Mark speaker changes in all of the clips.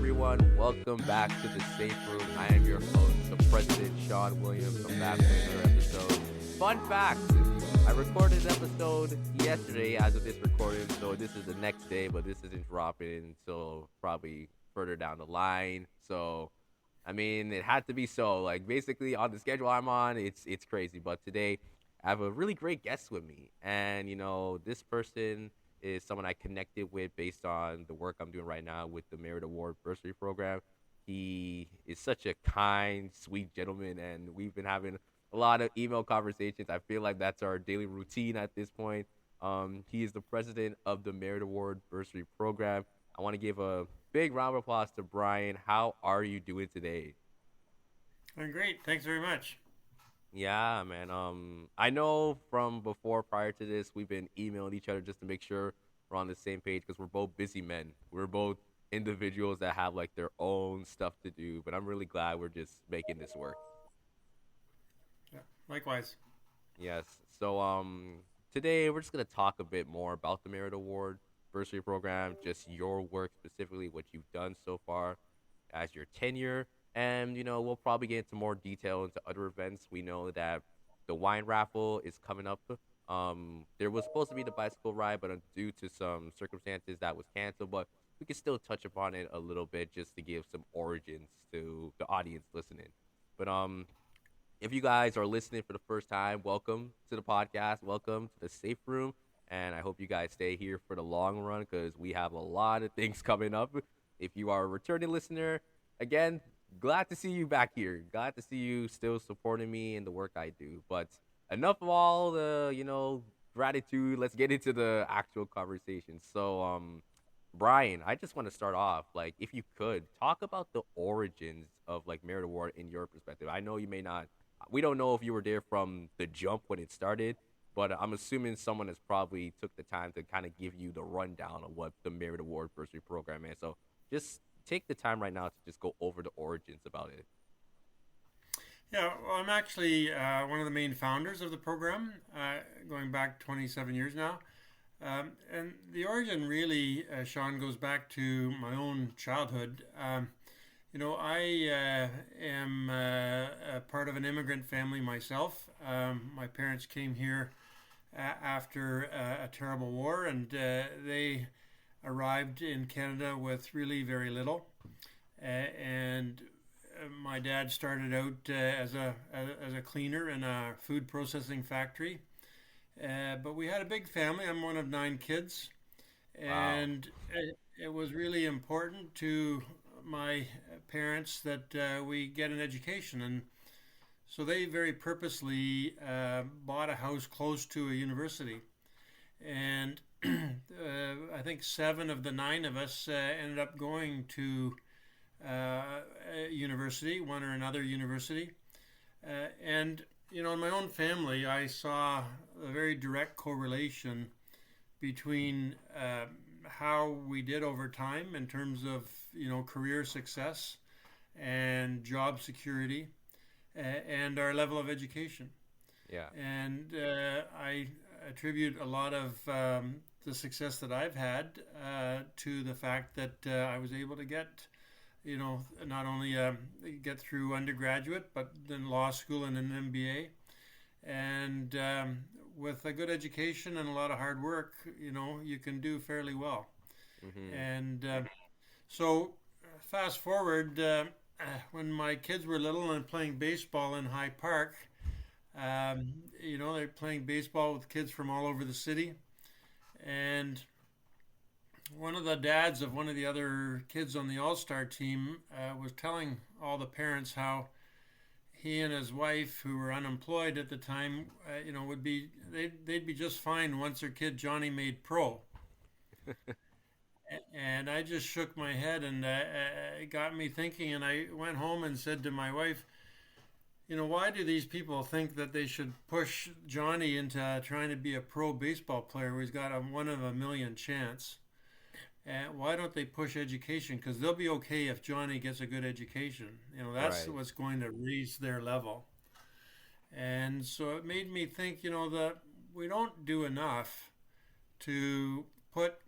Speaker 1: everyone? Welcome back to the Safe Room. I am your host, the President Sean Williams. I'm back with another episode. Fun fact: I recorded an episode yesterday as of this recording, so this is the next day, but this isn't dropping until probably further down the line. So, I mean, it had to be so. Like basically on the schedule I'm on, it's crazy. But today, I have a really great guest with me, and this person is someone I connected with based on the work I'm doing right now with the Merit Award Bursary Program. He is such a kind, sweet gentleman, and we've been having a lot of email conversations. I feel like that's our daily routine at this point. He is the president of the Merit Award Bursary Program. I want to give a big round of applause to Brian. How are you doing today?
Speaker 2: I'm great. Thanks very much.
Speaker 1: Yeah, man. I know from before, prior to this, we've been emailing each other just to make sure we're on the same page because we're both busy men. We're both individuals that have like their own stuff to do. But I'm really glad we're just making this work.
Speaker 2: Yeah, likewise.
Speaker 1: Yes. So today we're just gonna talk a bit more about the Merit Award Bursary Program, just your work specifically, what you've done so far as your tenure, and we'll probably get into more detail into other events. We know that the wine raffle is coming up. There was supposed to be the bicycle ride, but due to some circumstances, that was canceled. But we can still touch upon it a little bit just to give some origins to the audience listening. But if you guys are listening for the first time, welcome to the podcast. Welcome to the Safe Room. And I hope you guys stay here for the long run because we have a lot of things coming up. If you are a returning listener, again, glad to see you back here. Glad to see you still supporting me in the work I do. But enough of all the, gratitude. Let's get into the actual conversation. So, Brian, I just want to start off, like, if you could talk about the origins of like Merit Award in your perspective. I know you may not. We don't know if you were there from the jump when it started, but I'm assuming someone has probably took the time to kind of give you the rundown of what the Merit Award Bursary Program is. So just take the time right now to just go over the origins about it.
Speaker 2: Yeah, well, I'm actually one of the main founders of the program, going back 27 years now. And the origin really, Sean, goes back to my own childhood. I am a part of an immigrant family myself. My parents came here after a terrible war, and they arrived in Canada with really very little. And my dad started out as a cleaner in a food processing factory. But we had a big family. I'm one of 9 kids,
Speaker 1: Wow.
Speaker 2: and it was really important to my parents that we get an education, and so they very purposely bought a house close to a university, and I think 7 of the 9 of us ended up going to a university, one or another university, and in my own family, I saw a very direct correlation between how we did over time in terms of career success and job security and our level of education.
Speaker 1: Yeah.
Speaker 2: And I attribute a lot of the success that I've had to the fact that I was able to get not only get through undergraduate, but then law school and an MBA. And with a good education and a lot of hard work, you can do fairly well.
Speaker 1: Mhm.
Speaker 2: And so, fast forward, when my kids were little and playing baseball in High Park, they're playing baseball with kids from all over the city. And one of the dads of one of the other kids on the All Star team was telling all the parents how he and his wife, who were unemployed at the time, would be they'd be just fine once their kid Johnny made pro. And I just shook my head, and it got me thinking. And I went home and said to my wife, why do these people think that they should push Johnny into trying to be a pro baseball player where he's got a 1 in a million chance? And why don't they push education? Because they'll be okay if Johnny gets a good education. That's
Speaker 1: Right.
Speaker 2: what's going to raise their level. And so it made me think, that we don't do enough to put,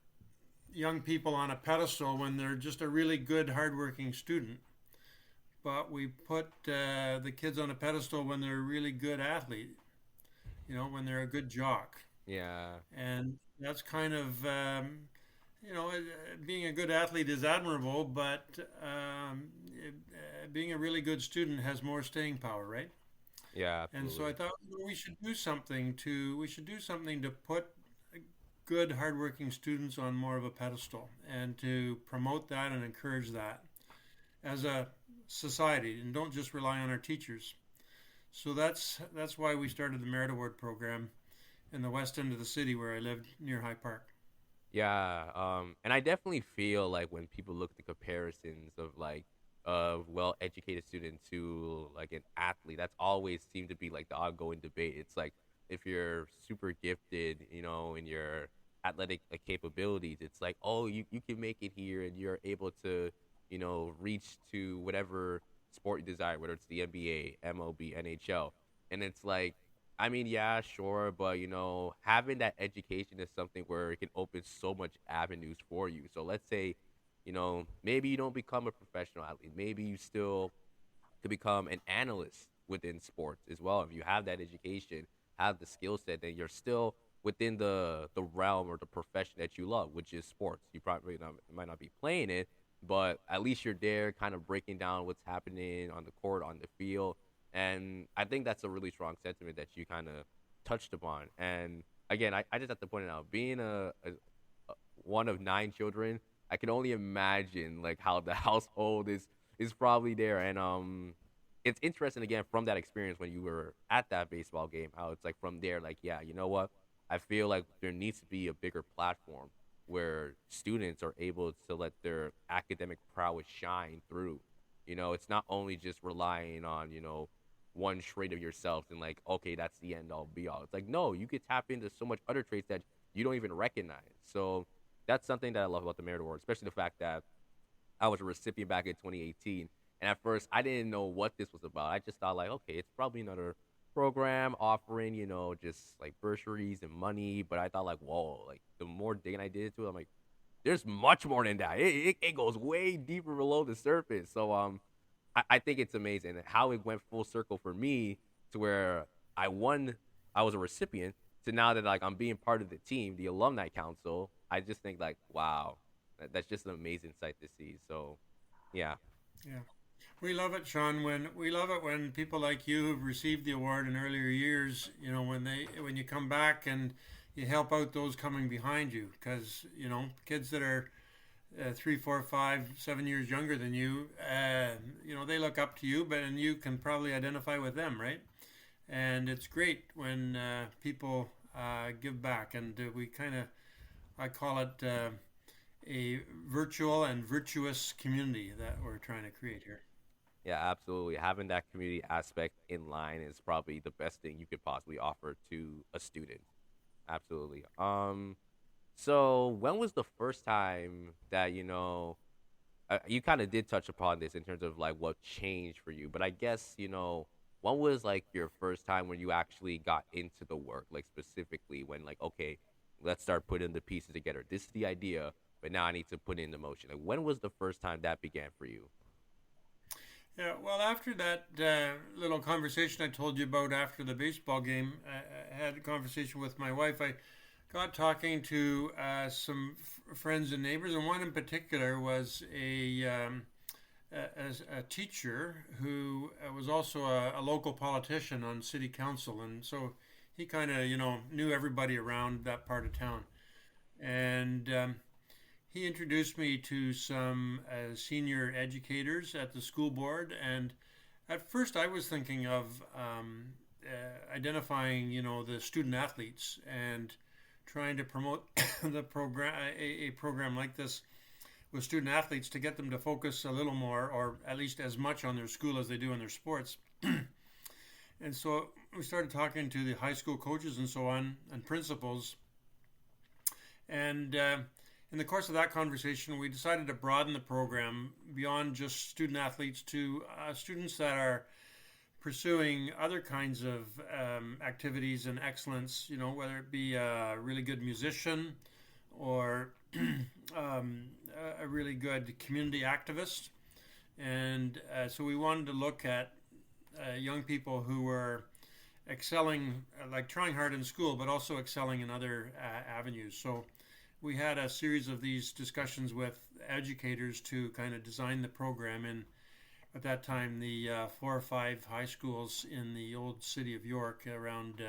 Speaker 2: young people on a pedestal when they're just a really good, hardworking student. But we put the kids on a pedestal when they're a really good athlete, when they're a good jock.
Speaker 1: Yeah.
Speaker 2: And that's kind of, being a good athlete is admirable, but being a really good student has more staying power, right?
Speaker 1: Yeah,
Speaker 2: And so I
Speaker 1: absolutely.
Speaker 2: thought we should do something to put good, hardworking students on more of a pedestal and to promote that and encourage that as a society, and don't just rely on our teachers. So that's why we started the Merit Award program in the west end of the city where I lived near High Park.
Speaker 1: Yeah, and I definitely feel like when people look at the comparisons of like a well-educated student to like an athlete, that's always seemed to be like the ongoing debate. It's like if you're super gifted, in your athletic like capabilities, it's like, oh, you can make it here and you're able to, reach to whatever sport you desire, whether it's the NBA, MLB, NHL. And it's like I mean, yeah, sure, but having that education is something where it can open so much avenues for you. So let's say, maybe you don't become a professional athlete. Maybe you still to become an analyst within sports as well. If you have that education, have the skill set, then you're still within the realm or the profession that you love, which is sports. You probably might not be playing it, but at least you're there, kind of breaking down what's happening on the court, on the field, and I think that's a really strong sentiment that you kind of touched upon. And again, I just have to point it out, being a one of nine children, I can only imagine like how the household is probably there. And it's interesting again from that experience when you were at that baseball game, how it's like from there, like, yeah, you know what? I feel like there needs to be a bigger platform where students are able to let their academic prowess shine through. It's not only just relying on, one trait of yourself and like, okay, that's the end all be all. It's like, no, you could tap into so much other traits that you don't even recognize. So that's something that I love about the Merit Award, especially the fact that I was a recipient back in 2018. And at first, I didn't know what this was about. I just thought, like, okay, it's probably another program offering, just like bursaries and money. But I thought, like, whoa, like the more digging I did into it, I'm like, there's much more than that. It goes way deeper below the surface. So, I think it's amazing how it went full circle for me to where I won, I was a recipient to now that like I'm being part of the team, the alumni council. I just think like, wow, that's just an amazing sight to see. So, yeah,
Speaker 2: Yeah. We love it, Sean. We love it when people like you who've received the award in earlier years, when you come back and you help out those coming behind you, because kids that are 3, 4, 5, 7 years younger than you, they look up to you, but and you can probably identify with them, right? And it's great when people give back, and we kind of, I call it a virtual and virtuous community that we're trying to create here.
Speaker 1: yeah, absolutely. Having that community aspect in line is probably the best thing you could possibly offer to a student. Absolutely. So when was the first time that you kind of did touch upon this in terms of like what changed for you, but I guess when was like your first time when you actually got into the work, like specifically when like okay, let's start putting the pieces together. This is the idea, but now I need to put it into motion. Like when was the first time that began for you?
Speaker 2: Yeah, well, after that little conversation I told you about after the baseball game, I had a conversation with my wife. I got talking to some friends and neighbors, and one in particular was a teacher who was also a local politician on city council, and so he kind of knew everybody around that part of town, and he introduced me to some senior educators at the school board. And at first I was thinking of identifying the student athletes and trying to promote the program, a program like this with student athletes, to get them to focus a little more, or at least as much, on their school as they do on their sports. And so we started talking to the high school coaches and so on, and principals. And in the course of that conversation, we decided to broaden the program beyond just student athletes to students that are pursuing other kinds of activities and excellence, whether it be a really good musician or a really good community activist, and so we wanted to look at young people who were excelling, like trying hard in school, but also excelling in other avenues. So we had a series of these discussions with educators to kind of design the program in, at that time, the 4 or 5 high schools in the old city of York, around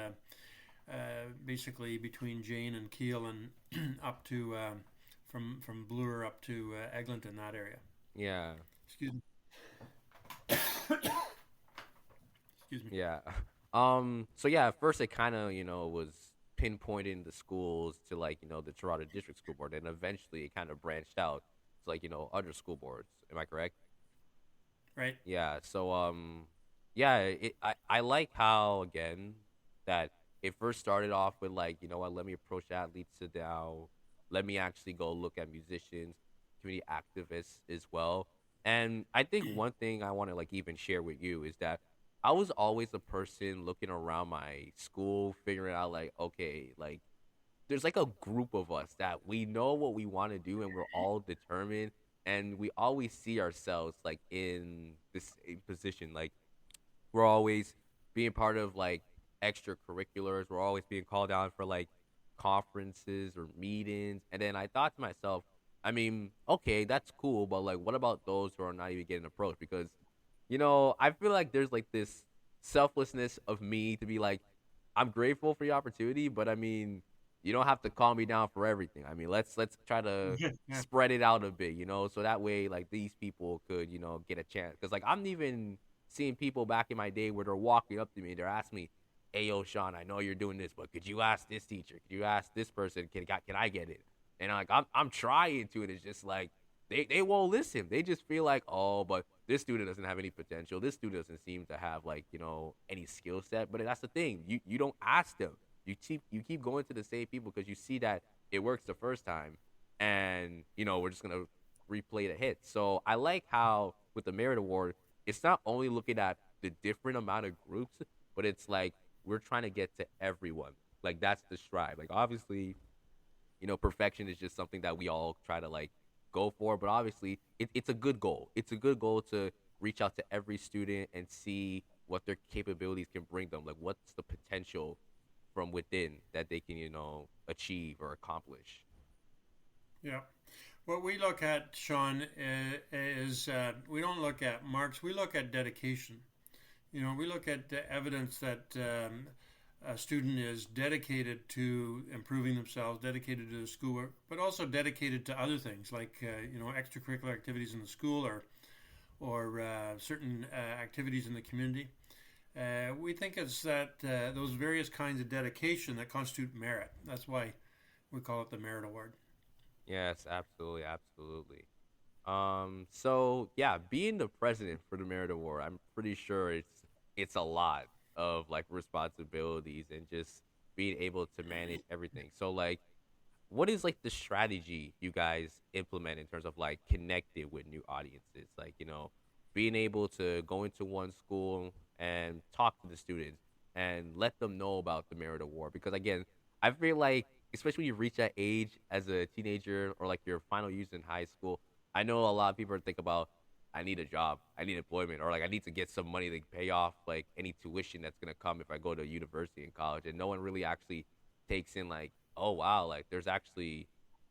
Speaker 2: basically between Jane and Keele, and up to from Bloor up to Eglinton, that area.
Speaker 1: Yeah.
Speaker 2: Excuse me. Excuse me.
Speaker 1: Yeah. So yeah, at first it kind of, was pinpointing the schools to like, the Toronto District School Board, and eventually it kind of branched out to like, other school boards. Am I correct?
Speaker 2: Right.
Speaker 1: Yeah. So yeah, I like how again that it first started off with like, what, let me approach athletes to now let me actually go look at musicians, community activists as well. And I think one thing I want to like even share with you is that I was always a person looking around my school, figuring out like, okay, like there's like a group of us that we know what we want to do and we're all determined, and we always see ourselves like in the same position. Like we're always being part of like extracurriculars. We're always being called out for like conferences or meetings. And then I thought to myself, I mean, okay, that's cool, but like, what about those who are not even getting approached? Because, I feel like there's like this selflessness of me to be like, I'm grateful for the opportunity, but I mean, you don't have to call me down for everything. I mean, let's try to
Speaker 2: Yeah.
Speaker 1: spread it out a bit, so that way like these people could, get a chance. Because like I'm even seeing people back in my day where they're walking up to me, they're asking me, "Hey, yo, Sean, I know you're doing this, but could you ask this teacher? Could you ask this person? Can I get it?" And like I'm trying to, and it's just like they won't listen. They just feel like, oh, but this student doesn't have any potential. This student doesn't seem to have like any skill set. But that's the thing. You don't ask them. You keep going to the same people because you see that it works the first time, and we're just gonna replay the hit. So I like how with the Merit Award, it's not only looking at the different amount of groups, but it's like we're trying to get to everyone. Like that's the strive. Like obviously, perfection is just something that we all try to like go for, but obviously it's a good goal. It's a good goal to reach out to every student and see what their capabilities can bring them. Like what's the potential from within that they can, achieve or accomplish.
Speaker 2: Yeah. What we look at, Sean, is we don't look at marks. We look at dedication. We look at the evidence that a student is dedicated to improving themselves, dedicated to the schoolwork, but also dedicated to other things like extracurricular activities in the school, or certain activities in the community. We think it's that those various kinds of dedication that constitute merit. That's why we call it the Merit Award.
Speaker 1: Yes, absolutely, absolutely. So yeah, being the president for the Merit Award, I'm pretty sure it's a lot of like responsibilities and just being able to manage everything. So like, what is like the strategy you guys implement in terms of like connecting with new audiences? Like, being able to go into one school and talk to the students and let them know about the Merit Award. Because again, I feel like, especially when you reach that age as a teenager or like your final years in high school, I know a lot of people think about, I need a job, I need employment, or like I need to get some money to pay off like any tuition that's gonna come if I go to university and college. And no one really actually takes in like, oh wow, like there's actually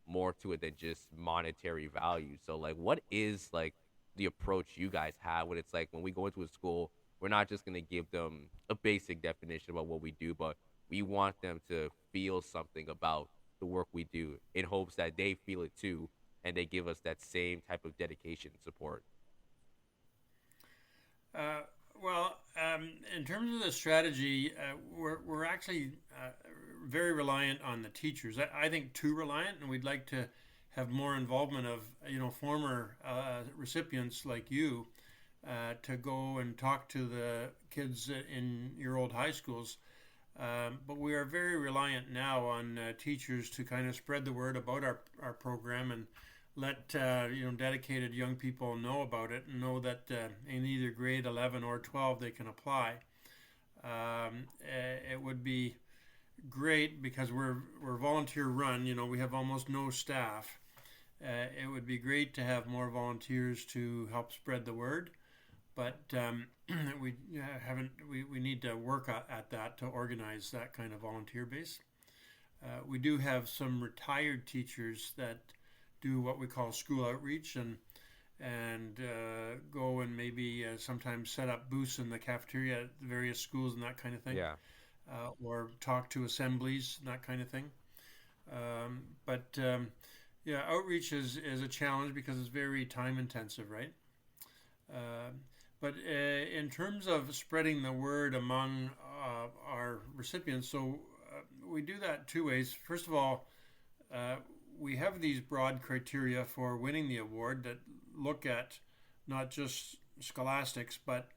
Speaker 1: more to it than just monetary value. So like what is like the approach you guys have when it's like when we go into a school, we're not just gonna give them a basic definition about what we do, but we want them to feel something about the work we do in hopes that they feel it too and they give us that same type of dedication and support.
Speaker 2: Uh, well, in terms of the strategy, we're actually very reliant on the teachers. I think too reliant, and we'd like to have more involvement of former recipients like you to go and talk to the kids in your old high schools. But we are very reliant now on teachers to kind of spread the word about our program and let dedicated young people know about it and know that in either grade 11 or 12 they can apply. It would be great because we're volunteer run. You know, we have almost no staff. It would be great to have more volunteers to help spread the word, but we haven't. We need to work at that to organize that kind of volunteer base. We do have some retired teachers that do what we call school outreach and go and maybe sometimes set up booths in the cafeteria at the various schools and that kind of thing,
Speaker 1: Yeah.
Speaker 2: or talk to assemblies and that kind of thing. But yeah, outreach is a challenge because it's very time intensive, right? Uh, but in terms of spreading the word among our recipients, so we do that two ways. First of all, uh, we have these broad criteria for winning the award that look at not just scholastics, but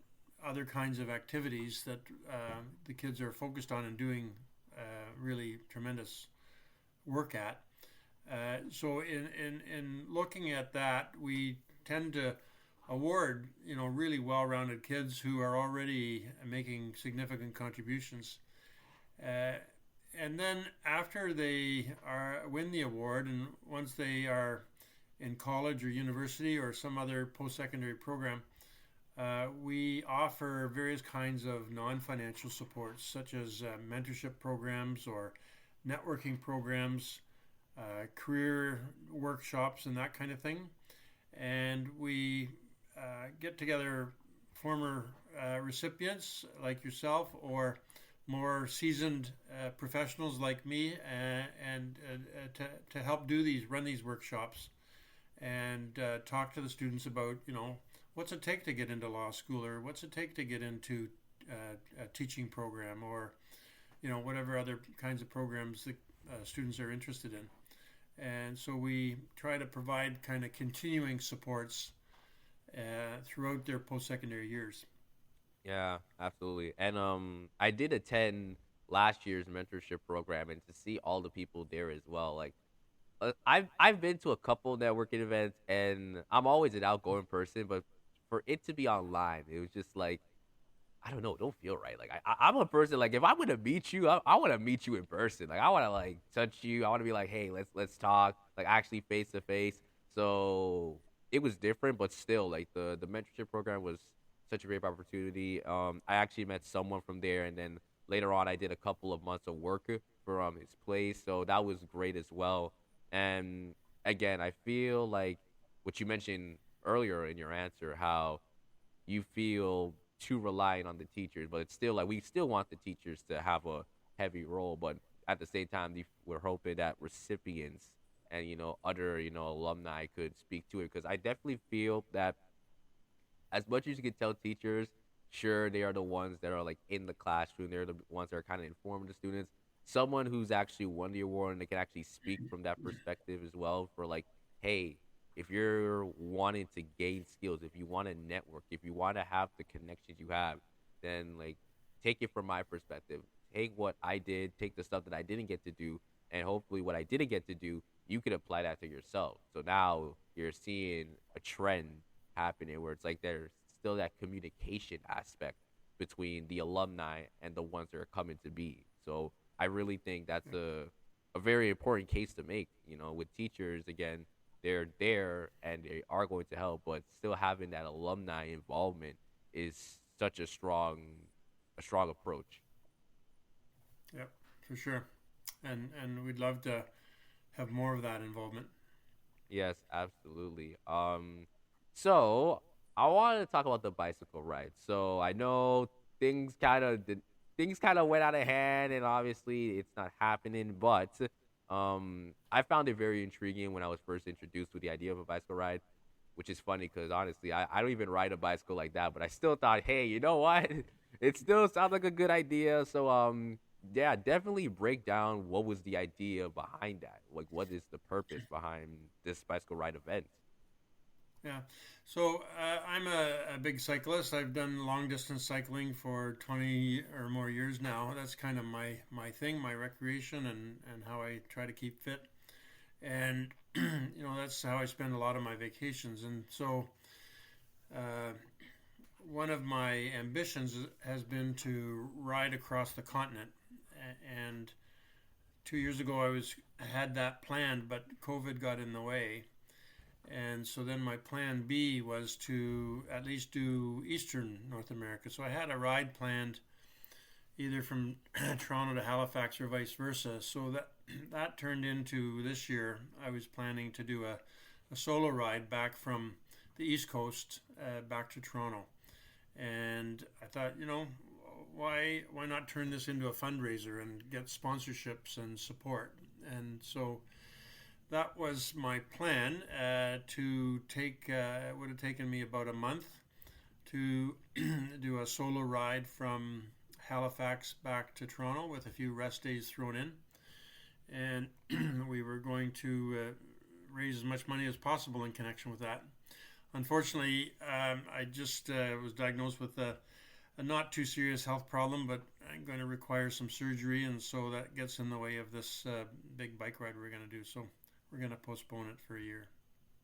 Speaker 2: other kinds of activities that the kids are focused on and doing really tremendous work at. So in looking at that, we tend to award really well-rounded kids who are already making significant contributions. Uh, and then after they win the award, and once they are in college or university or some other post-secondary program, we offer various kinds of non-financial supports, such as mentorship programs or networking programs, career workshops, and that kind of thing. And we get together former recipients like yourself or more seasoned professionals like me and to help run these workshops and talk to the students about what's it take to get into law school, or what's it take to get into a teaching program, or whatever other kinds of programs the students are interested in. And so we try to provide kind of continuing supports throughout their post-secondary years.
Speaker 1: Yeah, absolutely. And I did attend last year's mentorship program, and to see all the people there as well. Like, I've been to a couple networking events, and I'm always an outgoing person, but for it to be online, it was just like, I don't know, it don't feel right. Like, I'm a person, like, if I'm gonna meet you, I want to meet you in person. Like, I want to like touch you. I want to be like, hey, let's talk, like actually face to face. So it was different, but still, like the mentorship program was such a great opportunity. I actually met someone from there, and then later on, I did a couple of months of work for his place, so that was great as well. And again, I feel like what you mentioned earlier in your answer, how you feel too reliant on the teachers, but it's still like we still want the teachers to have a heavy role, but at the same time, we're hoping that recipients and other alumni could speak to it, because I definitely feel that as much as you can tell teachers, sure, they are the ones that are like in the classroom. They're the ones that are kind of informing the students. Someone who's actually won the award and they can actually speak from that perspective as well, for like, hey, if you're wanting to gain skills, if you want to network, if you want to have the connections you have, then like take it from my perspective. Take what I did, take the stuff that I didn't get to do, and hopefully what I didn't get to do, you could apply that to yourself. So now you're seeing a trend happening where it's like there's still that communication aspect between the alumni and the ones that are coming to be. So I really think that's a very important case to make. With teachers, again, they're there and they are going to help, but still having that alumni involvement is such a strong approach.
Speaker 2: Yep, for sure. And we'd love to have more of that involvement.
Speaker 1: Yes, absolutely. So I wanted to talk about the bicycle ride. So I know things kind of things kind of went out of hand, and obviously it's not happening. But I found it very intriguing when I was first introduced to the idea of a bicycle ride, which is funny because honestly, I don't even ride a bicycle like that. But I still thought, hey, you know what? It still sounds like a good idea. So yeah, definitely break down what was the idea behind that. Like, what is the purpose behind this bicycle ride event?
Speaker 2: Yeah. So I'm a big cyclist. I've done long distance cycling for 20 or more years now. That's kind of my thing, my recreation, and how I try to keep fit. And, that's how I spend a lot of my vacations. And so uh, one of my ambitions has been to ride across the continent. And 2 years ago I had that planned, but COVID got in the way. And so then my plan B was to at least do Eastern North America. So I had a ride planned either from Toronto to Halifax or vice versa. So that turned into this year. I was planning to do a solo ride back from the East Coast back to Toronto, and I thought, why not turn this into a fundraiser and get sponsorships and support? And so that was my plan to take. It would have taken me about a month to do a solo ride from Halifax back to Toronto with a few rest days thrown in. And we were going to raise as much money as possible in connection with that. Unfortunately, I just was diagnosed with a not too serious health problem, but I'm going to require some surgery, and so that gets in the way of this big bike ride we're going to do. So we're going to postpone it for a year.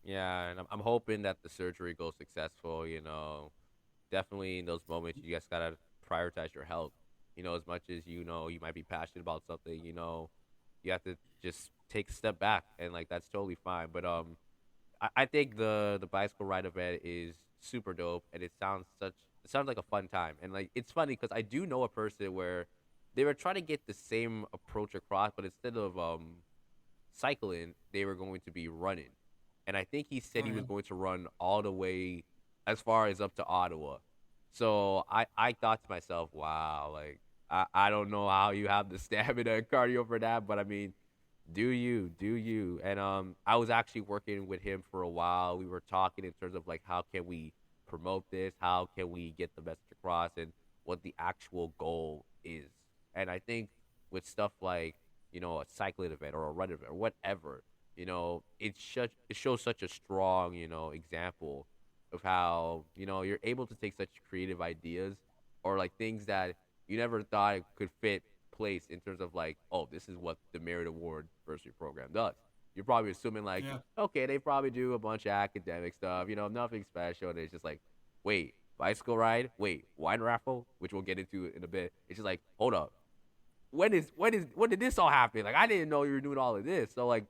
Speaker 1: Yeah, and I'm hoping that the surgery goes successful. Definitely in those moments, you just gotta prioritize your health. As much as you might be passionate about something. You have to just take a step back, and like that's totally fine. But I think the bicycle ride event is super dope, and it sounds like a fun time, and like it's funny because I do know a person where they were trying to get the same approach across, but instead of cycling, they were going to be running, and I think he said
Speaker 2: Oh
Speaker 1: he was
Speaker 2: yeah,
Speaker 1: going to run all the way as far as up to Ottawa. So I thought to myself, wow, like I don't know how you have the stamina and cardio for that, but I mean, do you? And I was actually working with him for a while. We were talking in terms of like how can we promote this, how can we get the message across, and what the actual goal is. And I think with stuff like a cycling event or a run event or whatever, it shows such a strong example of how you're able to take such creative ideas or like things that you never thought could fit place in terms of like, oh, this is what the Merit Award Bursary Program does. You're probably assuming like,
Speaker 2: yeah,
Speaker 1: okay, they probably do a bunch of academic stuff, nothing special. And it's just like, wait, bicycle ride, wait, wine raffle, which we'll get into in a bit. It's just like, hold up, when did this all happen? Like, I didn't know you were doing all of this. So like,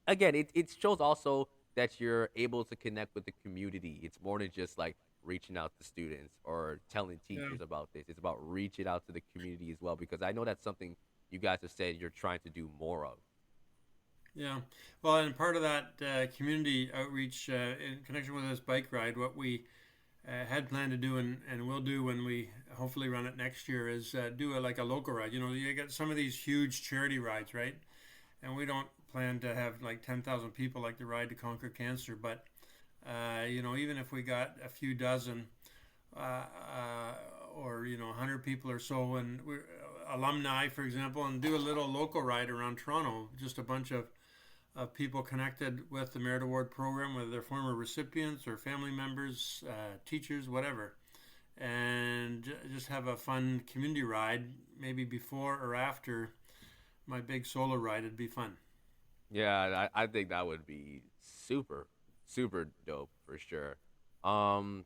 Speaker 1: again, it shows also that you're able to connect with the community. It's more than just like reaching out to students or telling
Speaker 2: yeah,
Speaker 1: teachers about this. It's about reaching out to the community as well because I know that's something you guys have said you're trying to do more of.
Speaker 2: yeah. Well, and part of that community outreach in connection with this bike ride, what we had planned to do and will do when we hopefully run it next year is do like a local ride. You get some of these huge charity rides, right? And we don't plan to have like 10,000 people like the Ride to Conquer Cancer, but even if we got a few dozen or 100 people or so, and we're alumni, for example, and do a little local ride around Toronto, just a bunch of people connected with the Merit Award program, whether they're former recipients or family members, teachers, whatever, and just have a fun community ride, maybe before or after my big solo ride. It'd be fun.
Speaker 1: Yeah, I think that would be super, super dope for sure. Um,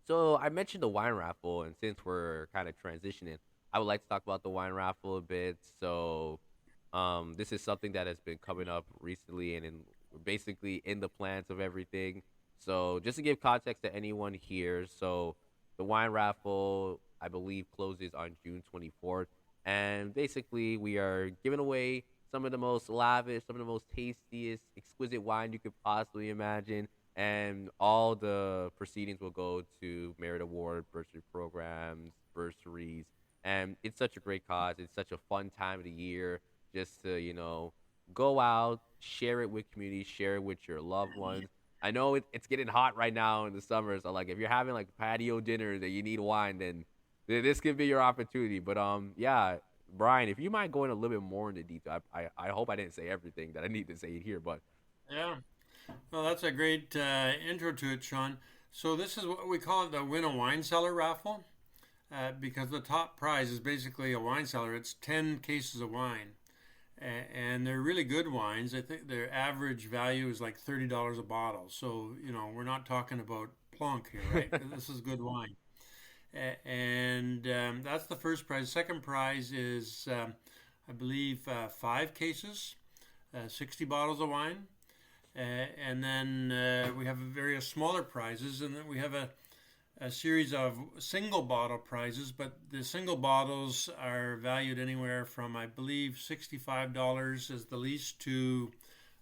Speaker 1: so I mentioned the wine raffle, and since we're kind of transitioning, I would like to talk about the wine raffle a bit. So, this is something that has been coming up recently, and we're basically in the plans of everything. So, just to give context to anyone here, so the wine raffle, I believe, closes on June 24th, and basically we are giving away some of the most lavish, some of the most tastiest, exquisite wine you could possibly imagine and all the proceedings will go to Merit Award bursary programs, bursaries, and it's such a great cause. It's such a fun time of the year just to go out, share it with community, share it with your loved ones. I know it's getting hot right now in the summer, so like if you're having like patio dinners and you need wine, then this could be your opportunity. But yeah, Brian, if you mind going a little bit more into detail, I hope I didn't say everything that I need to say here, but
Speaker 2: Yeah. Well, that's a great intro to it, Sean. So this is what we call it the Win a Wine Cellar raffle, because the top prize is basically a wine cellar. It's 10 cases of wine, and they're really good wines. I think their average value is like $30 a bottle. So we're not talking about plonk here, right? This is good wine. And that's the first prize. Second prize is I believe, 5 cases, 60 bottles of wine. And then we have various smaller prizes, and then we have a series of single bottle prizes, but the single bottles are valued anywhere from, I believe, $65 is the least to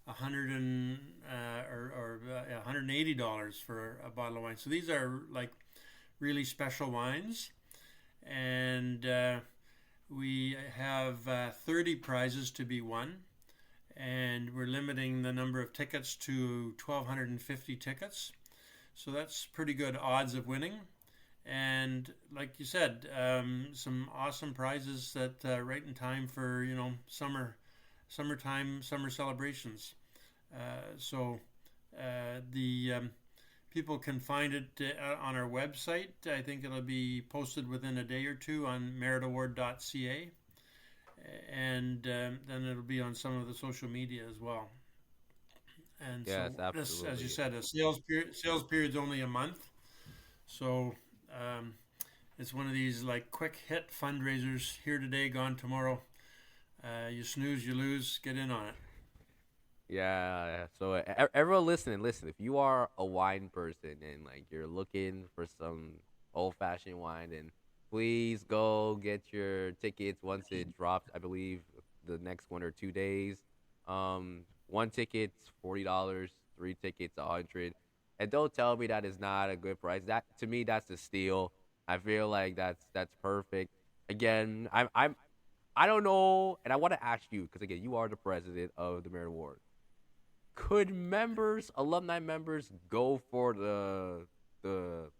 Speaker 2: $180 for a bottle of wine. So these are like really special wines, and we have 30 prizes to be won, and we're limiting the number of tickets to 1,250 tickets. So that's pretty good odds of winning. And like you said, some awesome prizes that right in time for summer celebrations. The people can find it on our website. I think it'll be posted within a day or two on meritaward.ca, and then it'll be on some of the social media as well. And so
Speaker 1: Yes,
Speaker 2: this, as you
Speaker 1: absolutely.
Speaker 2: said, a sales period's only a month. So um, it's one of these like quick hit fundraisers, here today, gone tomorrow. You snooze, you lose. Get in on it.
Speaker 1: Yeah. So everyone listening, listen. If you are a wine person and like you're looking for some old fashioned wine, then please go get your tickets once it drops. I believe the next 1 or 2 days. One ticket's $40, 3 tickets 100. And don't tell me that is not a good price. That to me, that's a steal. I feel like that's perfect. Again, I don't know, and I want to ask you because again, you are the president of the Merit Award. Could alumni members, go for the the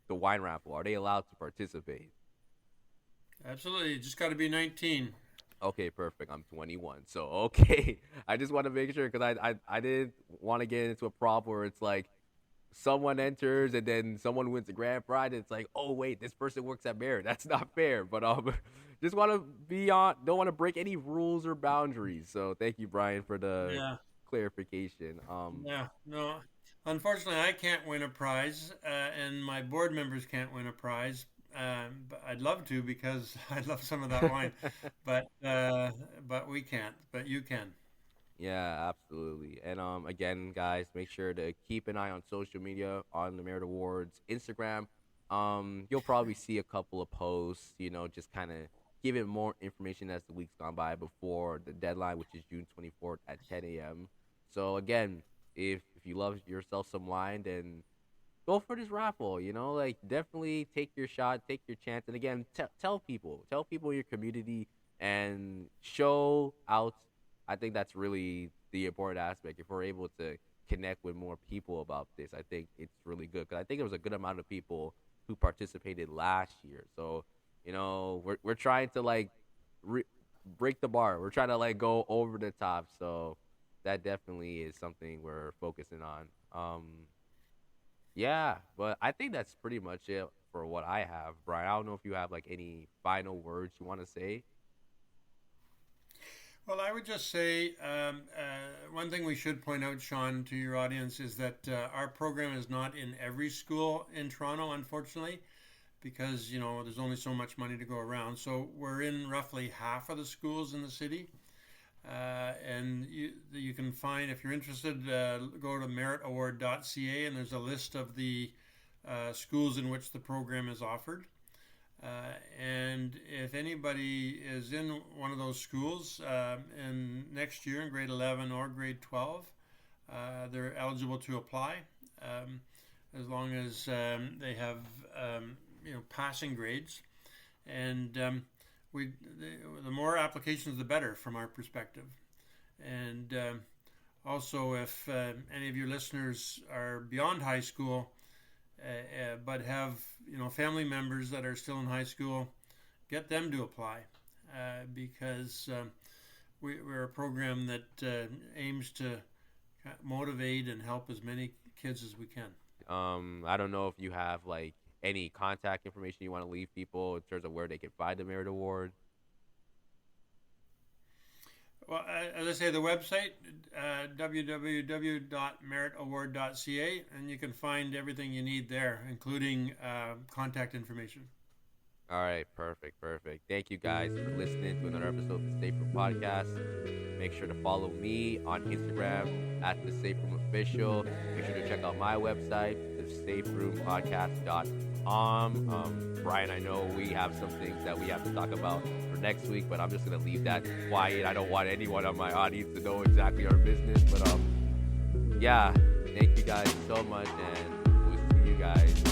Speaker 1: wine raffle? Are they allowed to participate?
Speaker 2: Absolutely. You just got to be 19.
Speaker 1: Okay, perfect. I'm 21, so okay. I just want to make sure because I didn't want to get into a problem where it's like someone enters and then someone wins the grand prize. And it's like, oh wait, this person works at Merit. That's not fair. But just want to be on. Don't want to break any rules or boundaries. So thank you, Brian, for the
Speaker 2: Yeah.
Speaker 1: clarification.
Speaker 2: Yeah. No. Unfortunately, I can't win a prize, and my board members can't win a prize. But I'd love to because I'd love some of that wine, but but we can't. But you can.
Speaker 1: Yeah, absolutely. And again, guys, make sure to keep an eye on social media on the Merit Awards Instagram. You'll probably see a couple of posts, just kind of giving more information as the weeks gone by before the deadline, which is June 24th at 10 a.m. So again, if you love yourself some wine, then go for this raffle. Like definitely take your shot, take your chance, and again, tell people in your community, and show out. I think that's really the important aspect. If we're able to connect with more people about this, I think it's really good because I think it was a good amount of people who participated last year. So we're trying to like re- break the bar. We're trying to like go over the top. So that definitely is something we're focusing on. Yeah, but I think that's pretty much it for what I have, Brian. I don't know if you have like any final words you want to say.
Speaker 2: Well, I would just say one thing we should point out, Sean, to your audience is that our program is not in every school in Toronto, unfortunately, because there's only so much money to go around. So we're in roughly half of the schools in the city. And you can find, if you're interested, go to meritaward.ca, and there's a list of the schools in which the program is offered. And if anybody is in one of those schools in next year in grade 11 or grade 12, they're eligible to apply, as long as they have passing grades. And the more applications, the better from our perspective. And also, if any of your listeners are beyond high school, but have family members that are still in high school, get them to apply, because we're a program that aims to motivate and help as many kids as we can.
Speaker 1: I don't know if you have like any contact information you want to leave people in terms of where they can find the Merit Award.
Speaker 2: Well, as I say, the website, www.meritaward.ca, and you can find everything you need there, including contact information.
Speaker 1: All right, perfect, perfect. Thank you guys for listening to another episode of the Safe Room Podcast. Make sure to follow me on Instagram at the Safe Room Official. Make sure to check out my website, thesaferoompodcast.com. Brian, I know we have some things that we have to talk about for next week, but I'm just gonna leave that quiet. I don't want anyone on my audience to know exactly our business, but yeah, thank you guys so much, and we'll see you guys